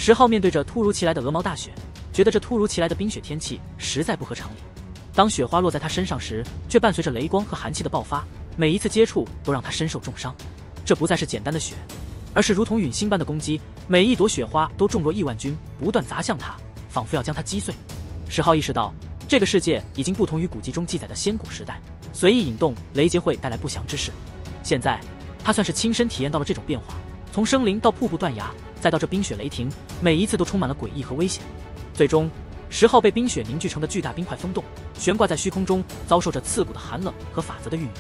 10号面对着突如其来的鹅毛大雪，觉得这突如其来的冰雪天气实在不合常理。当雪花落在他身上时，却伴随着雷光和寒气的爆发，每一次接触都让他身受重伤。这不再是简单的雪，而是如同陨星般的攻击，每一朵雪花都重若亿万钧，不断砸向他，仿佛要将他击碎。10号意识到，这个世界已经不同于古籍中记载的仙古时代，随意引动雷劫会带来不祥之事。现在，他算是亲身体验到了这种变化，从生灵到瀑布断崖，再到这冰雪雷霆，每一次都充满了诡异和危险。最终，10号被冰雪凝聚成的巨大冰块封冻，悬挂在虚空中，遭受着刺骨的寒冷和法则的孕育。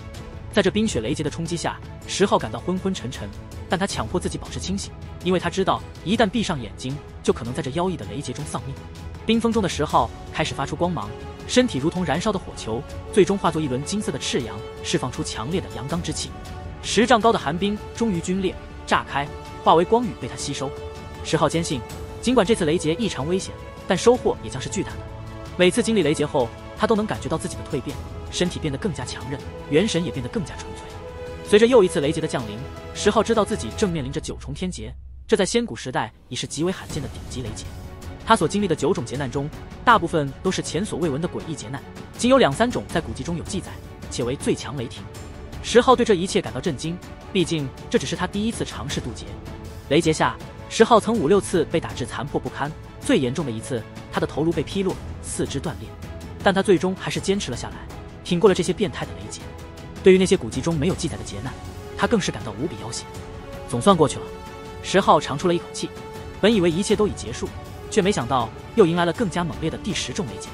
在这冰雪雷劫的冲击下，10号感到昏昏沉沉，但他强迫自己保持清醒，因为他知道，一旦闭上眼睛，就可能在这妖异的雷劫中丧命。冰封中的10号开始发出光芒，身体如同燃烧的火球，最终化作一轮金色的赤阳，释放出强烈的阳刚之气。10丈高的寒冰终于皲裂炸开，化为光雨被他吸收。10号坚信，尽管这次雷劫异常危险，但收获也将是巨大的。每次经历雷劫后，他都能感觉到自己的蜕变，身体变得更加强韧，元神也变得更加纯粹。随着又一次雷劫的降临，10号知道自己正面临着9重天劫，这在仙古时代已是极为罕见的顶级雷劫。他所经历的9种劫难中，大部分都是前所未闻的诡异劫难，仅有2、3种在古籍中有记载，且为最强雷霆。10号对这一切感到震惊，毕竟这只是他第一次尝试渡劫。雷劫下，10号曾5、6次被打至残破不堪，最严重的一次，他的头颅被劈落，四肢断裂，但他最终还是坚持了下来，挺过了这些变态的雷劫。对于那些古籍中没有记载的劫难，他更是感到无比要挟。总算过去了，10号长出了一口气，本以为一切都已结束，却没想到又迎来了更加猛烈的第10重雷劫。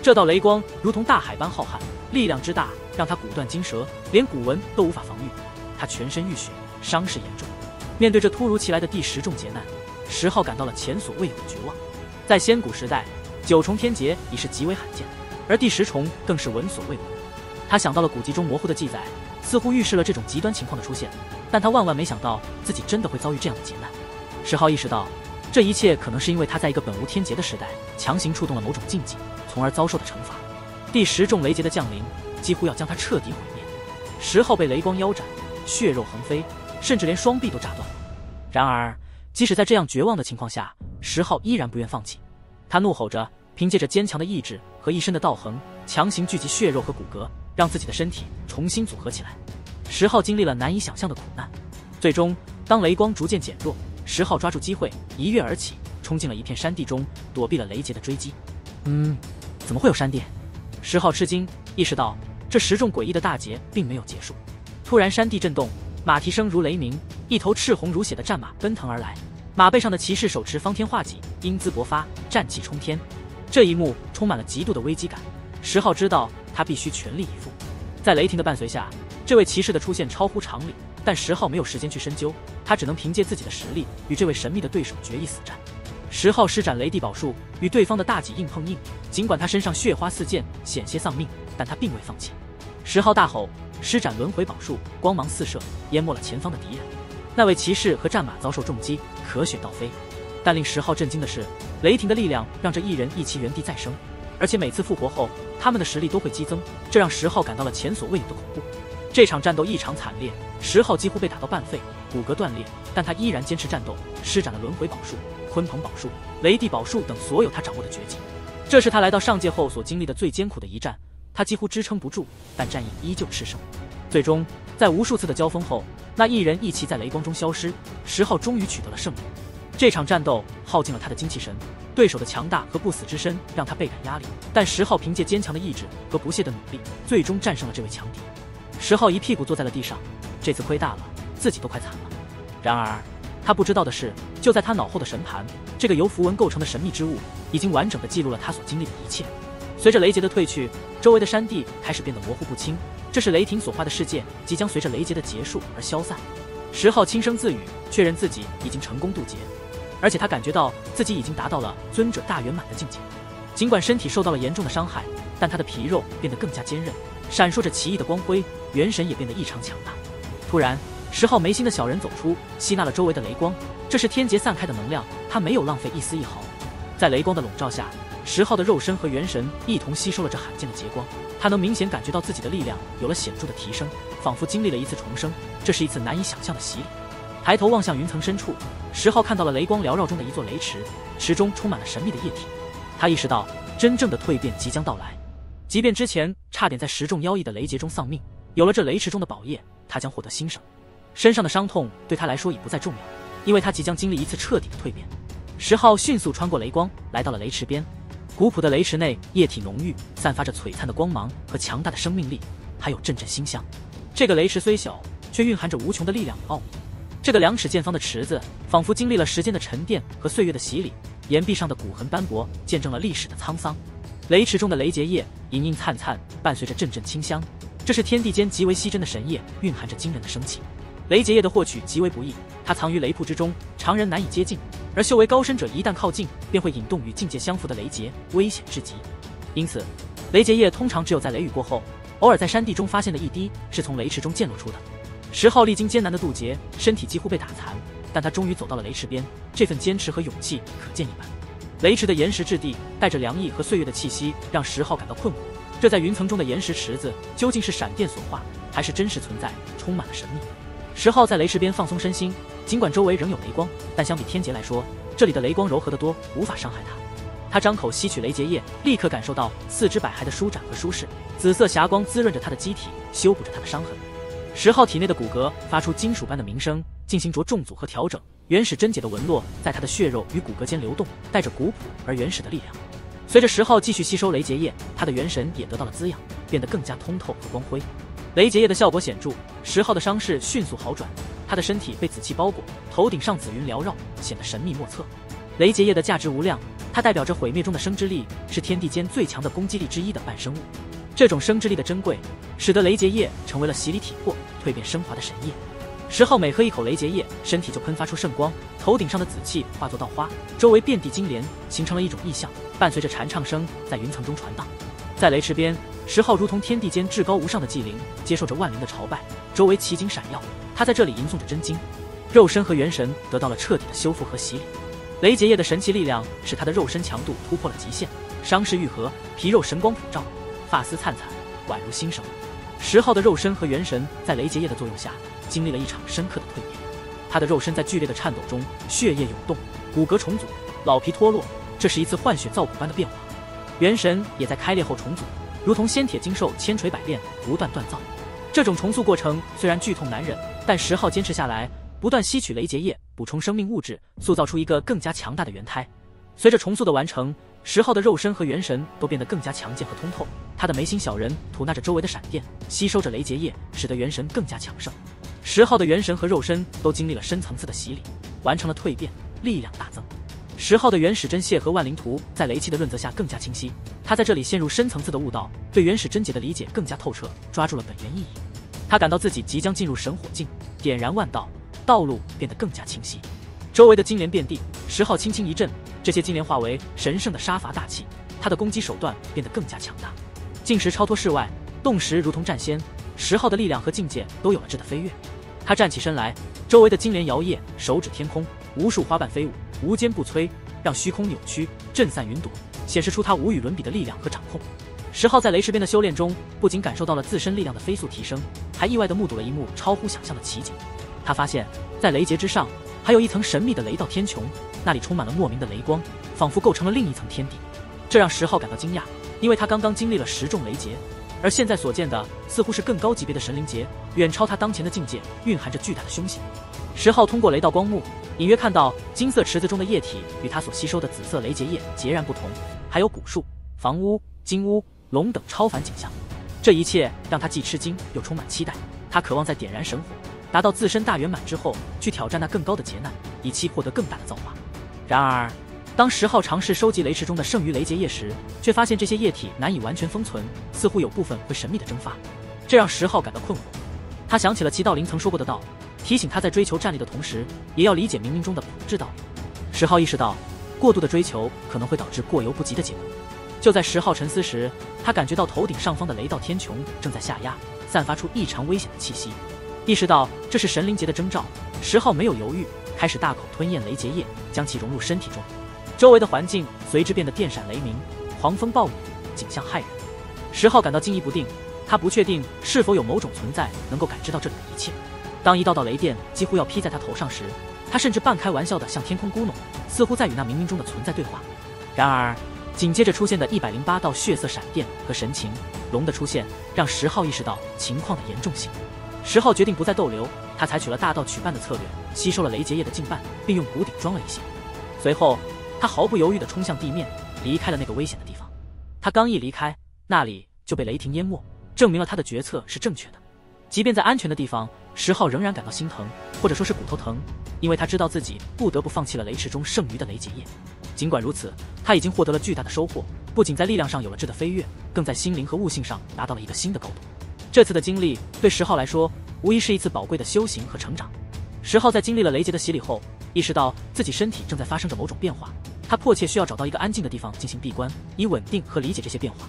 这道雷光如同大海般浩瀚，力量之大让他骨断筋折，连古文都无法防御。他全身浴血，伤势严重。面对这突如其来的第10重劫难，10号感到了前所未有的绝望。在仙古时代，9重天劫已是极为罕见，而第10重更是闻所未闻。他想到了古籍中模糊的记载，似乎预示了这种极端情况的出现，但他万万没想到自己真的会遭遇这样的劫难。10号意识到，这一切可能是因为他在一个本无天劫的时代强行触动了某种禁忌，从而遭受的惩罚。第10重雷劫的降临几乎要将他彻底毁灭。10号被雷光腰斩，血肉横飞，甚至连双臂都炸断了。然而即使在这样绝望的情况下，10号依然不愿放弃。他怒吼着，凭借着坚强的意志和一身的道行，强行聚集血肉和骨骼，让自己的身体重新组合起来。10号经历了难以想象的苦难，最终当雷光逐渐减弱，10号抓住机会一跃而起，冲进了一片山地中，躲避了雷劫的追击。怎么会有山地？10号吃惊，意识到这10重诡异的大劫并没有结束。突然山地震动，马蹄声如雷鸣，一头赤红如血的战马奔腾而来，马背上的骑士手持方天画戟，英姿勃发，战气冲天。这一幕充满了极度的危机感，10号知道他必须全力以赴。在雷霆的伴随下，这位骑士的出现超乎常理，但10号没有时间去深究，他只能凭借自己的实力与这位神秘的对手决一死战。10号施展雷地宝术，与对方的大戟硬碰硬，尽管他身上血花四溅，险些丧命，但他并未放弃。10号大吼，施展轮回宝术，光芒四射，淹没了前方的敌人。那位骑士和战马遭受重击，咳血倒飞。但令10号震惊的是，雷霆的力量让这一人一骑原地再生，而且每次复活后，他们的实力都会激增，这让10号感到了前所未有的恐怖。这场战斗异常惨烈，10号几乎被打到半废，骨骼断裂，但他依然坚持战斗，施展了轮回宝术、鲲鹏宝术、雷地宝术等所有他掌握的绝技。这是他来到上界后所经历的最艰苦的一战，他几乎支撑不住，但战役依旧炽盛。最终在无数次的交锋后，那一人一骑在雷光中消失，10号终于取得了胜利。这场战斗耗尽了他的精气神，对手的强大和不死之身让他倍感压力，但10号凭借坚强的意志和不懈的努力，最终战胜了这位强敌。10号一屁股坐在了地上，这次亏大了，自己都快惨了。然而他不知道的是，就在他脑后的神盘，这个由符文构成的神秘之物已经完整的记录了他所经历的一切。随着雷劫的退去，周围的山地开始变得模糊不清，这是雷霆所画的世界即将随着雷劫的结束而消散。10号轻声自语，确认自己已经成功渡劫，而且他感觉到自己已经达到了尊者大圆满的境界。尽管身体受到了严重的伤害，但他的皮肉变得更加坚韧，闪烁着奇异的光辉，元神也变得异常强大。突然10号眉心的小人走出，吸纳了周围的雷光，这是天劫散开的能量，他没有浪费一丝一毫。在雷光的笼罩下，10号的肉身和元神一同吸收了这罕见的劫光，他能明显感觉到自己的力量有了显著的提升，仿佛经历了一次重生，这是一次难以想象的洗礼。抬头望向云层深处，10号看到了雷光缭绕中的一座雷池，池中充满了神秘的液体。他意识到真正的蜕变即将到来，即便之前差点在10重妖异的雷劫中丧命，有了这雷池中的宝液，他将获得新生。身上的伤痛对他来说已不再重要，因为他即将经历一次彻底的蜕变。10号迅速穿过雷光，来到了雷池边。古朴的雷池内液体浓郁，散发着璀璨的光芒和强大的生命力，还有阵阵馨香。这个雷池虽小，却蕴含着无穷的力量与奥秘。这个2尺见方的池子，仿佛经历了时间的沉淀和岁月的洗礼，岩壁上的骨痕斑驳，见证了历史的沧桑。雷池中的雷结液隐隐灿灿，伴随着阵阵清香。这是天地间极为稀珍的神液，蕴含着惊人的生气。雷结液的获取极为不易，它藏于雷瀑之中，常人难以接近。而修为高深者一旦靠近，便会引动与境界相符的雷劫，危险至极。因此，雷结液通常只有在雷雨过后，偶尔在山地中发现的一滴，是从雷池中溅落出的。10号历经艰难的渡劫，身体几乎被打残，但他终于走到了雷池边，这份坚持和勇气可见一斑。雷池的岩石质地带着凉意和岁月的气息，让10号感到困惑。这在云层中的岩石池子究竟是闪电所化，还是真实存在，充满了神秘。10号在雷池边放松身心，尽管周围仍有雷光，但相比天劫来说，这里的雷光柔和得多，无法伤害他。他张口吸取雷结液，立刻感受到4肢百骸的舒展和舒适，紫色霞光滋润着他的机体，修补着他的伤痕。10号体内的骨骼发出金属般的鸣声，进行着重组和调整，原始贞洁的纹络在他的血肉与骨骼间流动，带着古朴而原始的力量。随着10号继续吸收雷结液，他的元神也得到了滋养，变得更加通透和光辉。雷结液的效果显著，10号的伤势迅速好转，他的身体被紫气包裹，头顶上紫云缭绕，显得神秘莫测。雷结液的价值无量，它代表着毁灭中的生之力，是天地间最强的攻击力之一的半生物。这种生之力的珍贵，使得雷结液成为了洗礼体魄、蜕变升华的神液。10号每喝一口雷结液，身体就喷发出圣光，头顶上的紫气化作稻花，周围遍地金莲，形成了一种意象，伴随着禅唱声在云层中传荡。在雷池边，10号如同天地间至高无上的祭灵，接受着万灵的朝拜，周围奇景闪耀。他在这里吟诵着真经，肉身和元神得到了彻底的修复和洗礼。雷结液的神奇力量使他的肉身强度突破了极限，伤势愈合，皮肉神光普照，发丝灿灿，宛如新生。10号的肉身和元神在雷结液的作用下，经历了一场深刻的蜕变。他的肉身在剧烈的颤抖中，血液涌动，骨骼重组，老皮脱落，这是一次换血造骨般的变化。元神也在开裂后重组，如同仙铁精兽千锤百炼，不断锻造。这种重塑过程虽然剧痛难忍，但10号坚持下来，不断吸取雷结液，补充生命物质，塑造出一个更加强大的元胎。随着重塑的完成，10号的肉身和元神都变得更加强健和通透。他的眉心小人吐纳着周围的闪电，吸收着雷结液，使得元神更加强盛。10号的元神和肉身都经历了深层次的洗礼，完成了蜕变，力量大增。10号的原始真血和万灵图在雷气的润泽下更加清晰，他在这里陷入深层次的悟道，对原始真解的理解更加透彻，抓住了本源意义。他感到自己即将进入神火境，点燃万道，道路变得更加清晰。周围的金莲遍地，10号轻轻一震，这些金莲化为神圣的杀伐大气，他的攻击手段变得更加强大。静时超脱世外，动时如同战仙，10号的力量和境界都有了质的飞跃。他站起身来，周围的金莲摇曳，手指天空，无数花瓣飞舞，无坚不摧，让虚空扭曲，震散云朵，显示出他无与伦比的力量和掌控。10号在雷池边的修炼中，不仅感受到了自身力量的飞速提升，还意外地目睹了一幕超乎想象的奇景。他发现，在雷劫之上，还有一层神秘的雷道天穹，那里充满了莫名的雷光，仿佛构成了另一层天地。这让10号感到惊讶，因为他刚刚经历了10重雷劫，而现在所见的似乎是更高级别的神灵劫，远超他当前的境界，蕴含着巨大的凶险。10号通过雷道光幕，隐约看到金色池子中的液体与他所吸收的紫色雷结液截然不同，还有古树、房屋、金屋、龙等超凡景象。这一切让他既吃惊又充满期待，他渴望在点燃神火，达到自身大圆满之后，去挑战那更高的劫难，以期获得更大的造化。然而，当10号尝试收集雷池中的剩余雷结液时，却发现这些液体难以完全封存，似乎有部分会神秘的蒸发，这让10号感到困惑。他想起了其道灵曾说过的道，提醒他在追求战力的同时，也要理解冥冥中的朴质道理。10号意识到，过度的追求可能会导致过犹不及的结果。就在10号沉思时，他感觉到头顶上方的雷道天穹正在下压，散发出异常危险的气息。意识到这是神灵劫的征兆，10号没有犹豫，开始大口吞咽雷结液，将其融入身体中。周围的环境随之变得电闪雷鸣，狂风暴雨，景象骇人。10号感到惊疑不定，他不确定是否有某种存在能够感知到这里的一切。当一道道雷电几乎要劈在他头上时，他甚至半开玩笑地向天空咕哝，似乎在与那冥冥中的存在对话。然而，紧接着出现的108道血色闪电和神情龙的出现，让10号意识到情况的严重性。10号决定不再逗留，他采取了大道取半的策略，吸收了雷结液的净半，并用补顶装了一些。随后，他毫不犹豫地冲向地面，离开了那个危险的地方。他刚一离开，那里就被雷霆淹没，证明了他的决策是正确的。即便在安全的地方，10号仍然感到心疼，或者说是骨头疼，因为他知道自己不得不放弃了雷池中剩余的雷结液。尽管如此，他已经获得了巨大的收获，不仅在力量上有了质的飞跃，更在心灵和悟性上达到了一个新的高度。这次的经历对10号来说，无疑是一次宝贵的修行和成长。10号在经历了雷劫的洗礼后，意识到自己身体正在发生着某种变化，他迫切需要找到一个安静的地方进行闭关，以稳定和理解这些变化。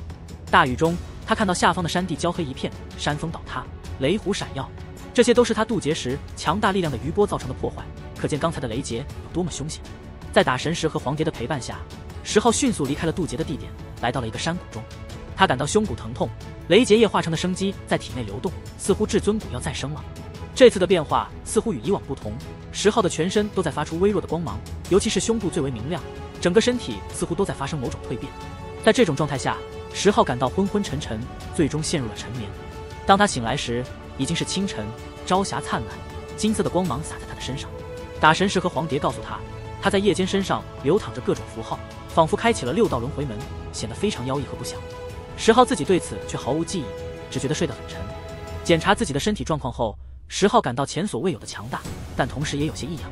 大雨中，他看到下方的山地焦黑一片，山峰倒塌，雷虎闪耀，这些都是他渡劫时强大力量的余波造成的破坏，可见刚才的雷劫有多么凶险。在打神石和黄蝶的陪伴下，10号迅速离开了渡劫的地点，来到了一个山谷中。他感到胸骨疼痛，雷结液化成的生机在体内流动，似乎至尊骨要再生了。这次的变化似乎与以往不同，10号的全身都在发出微弱的光芒，尤其是胸部最为明亮，整个身体似乎都在发生某种蜕变。在这种状态下，10号感到昏昏沉沉，最终陷入了沉眠。当他醒来时，已经是清晨，朝霞灿烂，金色的光芒洒在他的身上。打神石和黄蝶告诉他，他在夜间身上流淌着各种符号，仿佛开启了6道轮回门，显得非常妖异和不祥。10号自己对此却毫无记忆，只觉得睡得很沉。检查自己的身体状况后，10号感到前所未有的强大，但同时也有些异样。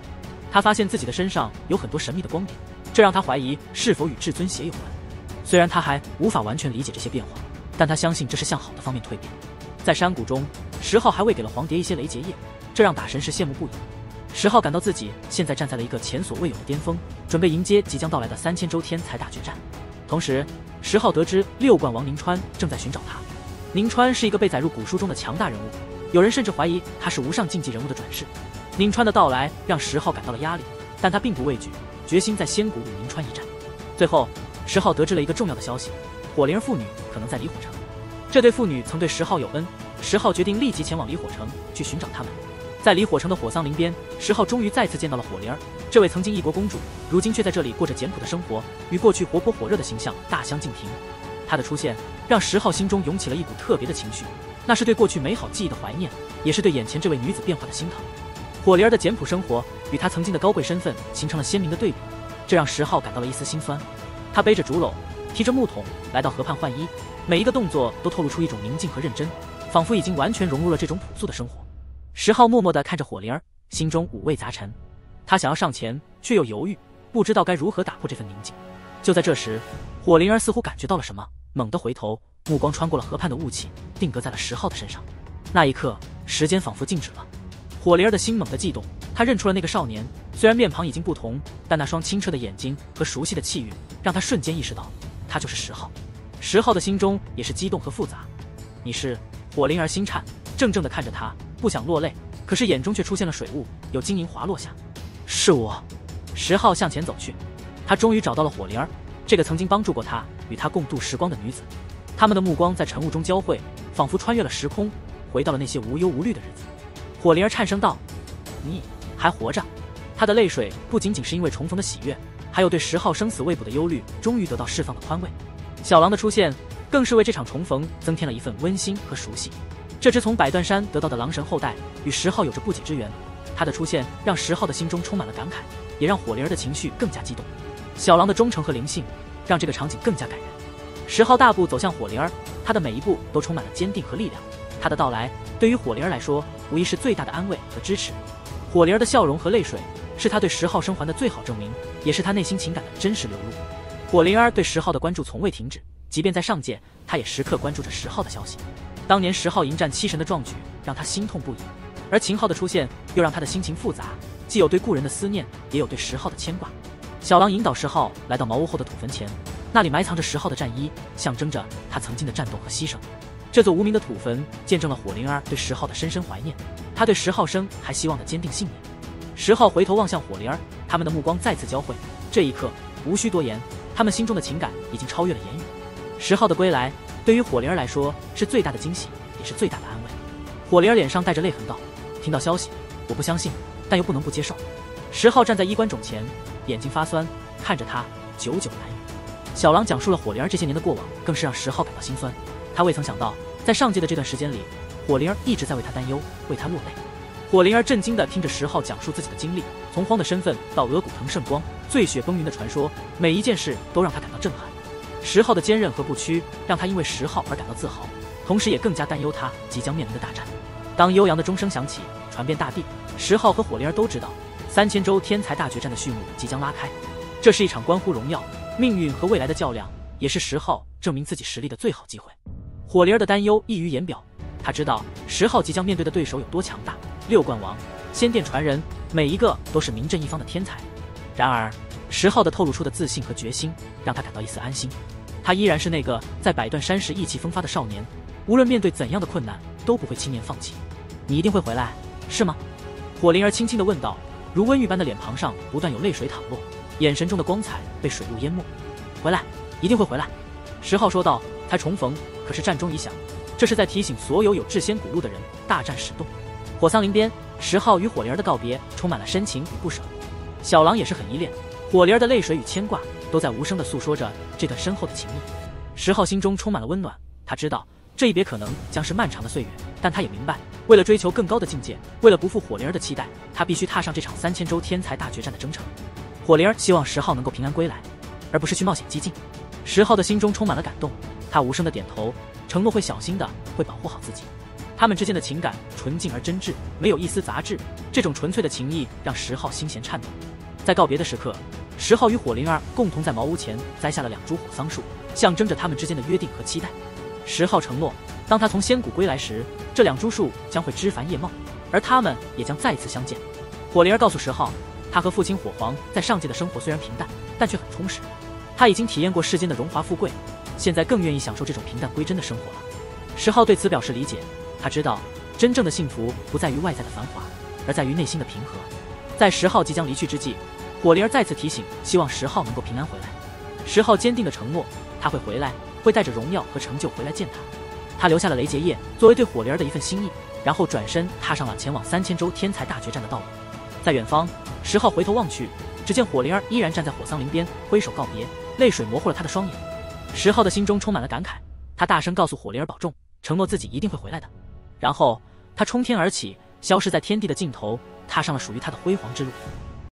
他发现自己的身上有很多神秘的光点，这让他怀疑是否与至尊血有关。虽然他还无法完全理解这些变化，但他相信这是向好的方面蜕变。在山谷中，10号还喂给了黄蝶一些雷结液，这让打神石羡慕不已。10号感到自己现在站在了一个前所未有的巅峰，准备迎接即将到来的3000周天才大决战。同时，10号得知6冠王宁川正在寻找他。宁川是一个被载入古书中的强大人物，有人甚至怀疑他是无上竞技人物的转世。宁川的到来让10号感到了压力，但他并不畏惧，决心在仙谷与宁川一战。最后，10号得知了一个重要的消息，火灵儿父女可能在离火城。这对父女曾对10号有恩，10号决定立即前往离火城去寻找他们。在离火城的火桑林边，10号终于再次见到了火灵儿，这位曾经异国公主，如今却在这里过着简朴的生活，与过去活泼火热的形象大相径庭。她的出现让10号心中涌起了一股特别的情绪，那是对过去美好记忆的怀念，也是对眼前这位女子变化的心疼。火灵儿的简朴生活与她曾经的高贵身份形成了鲜明的对比，这让10号感到了一丝心酸。他背着竹篓，提着木桶来到河畔换衣，每一个动作都透露出一种宁静和认真，仿佛已经完全融入了这种朴素的生活。10号默默地看着火灵儿，心中五味杂陈。他想要上前，却又犹豫，不知道该如何打破这份宁静。就在这时，火灵儿似乎感觉到了什么，猛地回头，目光穿过了河畔的雾气，定格在了10号的身上。那一刻，时间仿佛静止了。火灵儿的心猛地悸动，他认出了那个少年，虽然面庞已经不同，但那双清澈的眼睛和熟悉的气宇，让他瞬间意识到，他就是10号。10号的心中也是激动和复杂。你是？火灵儿心颤，怔怔地看着他，不想落泪，可是眼中却出现了水雾，有晶莹滑落下。是我。10号向前走去，他终于找到了火灵儿，这个曾经帮助过他、与他共度时光的女子。他们的目光在晨雾中交汇，仿佛穿越了时空，回到了那些无忧无虑的日子。火灵儿颤声道：“你还活着？”他的泪水不仅仅是因为重逢的喜悦，还有对10号生死未卜的忧虑终于得到释放的宽慰。小狼的出现更是为这场重逢增添了一份温馨和熟悉。这只从百断山得到的狼神后代与10号有着不解之缘，他的出现让10号的心中充满了感慨，也让火灵儿的情绪更加激动。小狼的忠诚和灵性让这个场景更加感人。10号大步走向火灵儿，他的每一步都充满了坚定和力量。他的到来对于火灵儿来说无疑是最大的安慰和支持。火灵儿的笑容和泪水是他对10号生还的最好证明，也是他内心情感的真实流露。火灵儿对10号的关注从未停止，即便在上界，他也时刻关注着10号的消息。当年10号迎战7神的壮举让他心痛不已，而秦昊的出现又让他的心情复杂，既有对故人的思念，也有对10号的牵挂。小狼引导10号来到茅屋后的土坟前，那里埋藏着10号的战衣，象征着他曾经的战斗和牺牲。这座无名的土坟见证了火灵儿对10号的深深怀念，他对10号生还希望的坚定信念。10号回头望向火灵儿，他们的目光再次交汇，这一刻无需多言，他们心中的情感已经超越了言语。10号的归来对于火灵儿来说是最大的惊喜，也是最大的安慰。火灵儿脸上带着泪痕道：“听到消息，我不相信，但又不能不接受。10号站在衣冠冢前，眼睛发酸，看着他，久久难语。小狼讲述了火灵儿这些年的过往，更是让10号感到心酸。他未曾想到，在上界的这段时间里，火灵儿一直在为他担忧，为他落泪。火灵儿震惊地听着10号讲述自己的经历，从荒的身份到额骨腾圣光、醉血崩云的传说，每一件事都让他感到震撼。10号的坚韧和不屈，让他因为10号而感到自豪，同时也更加担忧他即将面临的大战。当悠扬的钟声响起，传遍大地，10号和火灵儿都知道3000州天才大决战的序幕即将拉开。这是一场关乎荣耀、命运和未来的较量，也是10号证明自己实力的最好机会。火灵儿的担忧溢于言表，他知道10号即将面对的对手有多强大，6冠王、仙殿传人，每一个都是名震一方的天才。然而10号的透露出的自信和决心，让他感到一丝安心。他依然是那个在百段山时意气风发的少年，无论面对怎样的困难，都不会轻言放弃。你一定会回来，是吗？火灵儿轻轻地问道，如温玉般的脸庞上不断有泪水淌落，眼神中的光彩被水路淹没。回来，一定会回来。10号说道。才重逢，可是战钟已响，这是在提醒所有智仙古路的人，大战始动。火桑林边，10号与火灵儿的告别充满了深情与不舍。小狼也是很依恋，火灵儿的泪水与牵挂都在无声地诉说着这段深厚的情谊。10号心中充满了温暖，他知道这一别可能将是漫长的岁月，但他也明白，为了追求更高的境界，为了不负火灵儿的期待，他必须踏上这场3000州天才大决战的征程。火灵儿希望10号能够平安归来，而不是去冒险激进。10号的心中充满了感动，他无声的点头，承诺会小心的，会保护好自己。他们之间的情感纯净而真挚，没有一丝杂质，这种纯粹的情谊让10号心弦颤抖。在告别的时刻，10号与火灵儿共同在茅屋前栽下了2株火桑树，象征着他们之间的约定和期待。10号承诺，当他从仙谷归来时，这2株树将会枝繁叶茂，而他们也将再次相见。火灵儿告诉10号，他和父亲火皇在上界的生活虽然平淡，但却很充实。他已经体验过世间的荣华富贵，现在更愿意享受这种平淡归真的生活了。10号对此表示理解，他知道真正的幸福不在于外在的繁华，而在于内心的平和。在10号即将离去之际，火灵儿再次提醒，希望10号能够平安回来。10号坚定地承诺，他会回来，会带着荣耀和成就回来见他。他留下了雷结叶作为对火灵儿的一份心意，然后转身踏上了前往3000州天才大决战的道路。在远方，10号回头望去，只见火灵儿依然站在火桑林边，挥手告别，泪水模糊了他的双眼。10号的心中充满了感慨，他大声告诉火灵儿保重，承诺自己一定会回来的。然后他冲天而起，消失在天地的尽头，踏上了属于他的辉煌之路。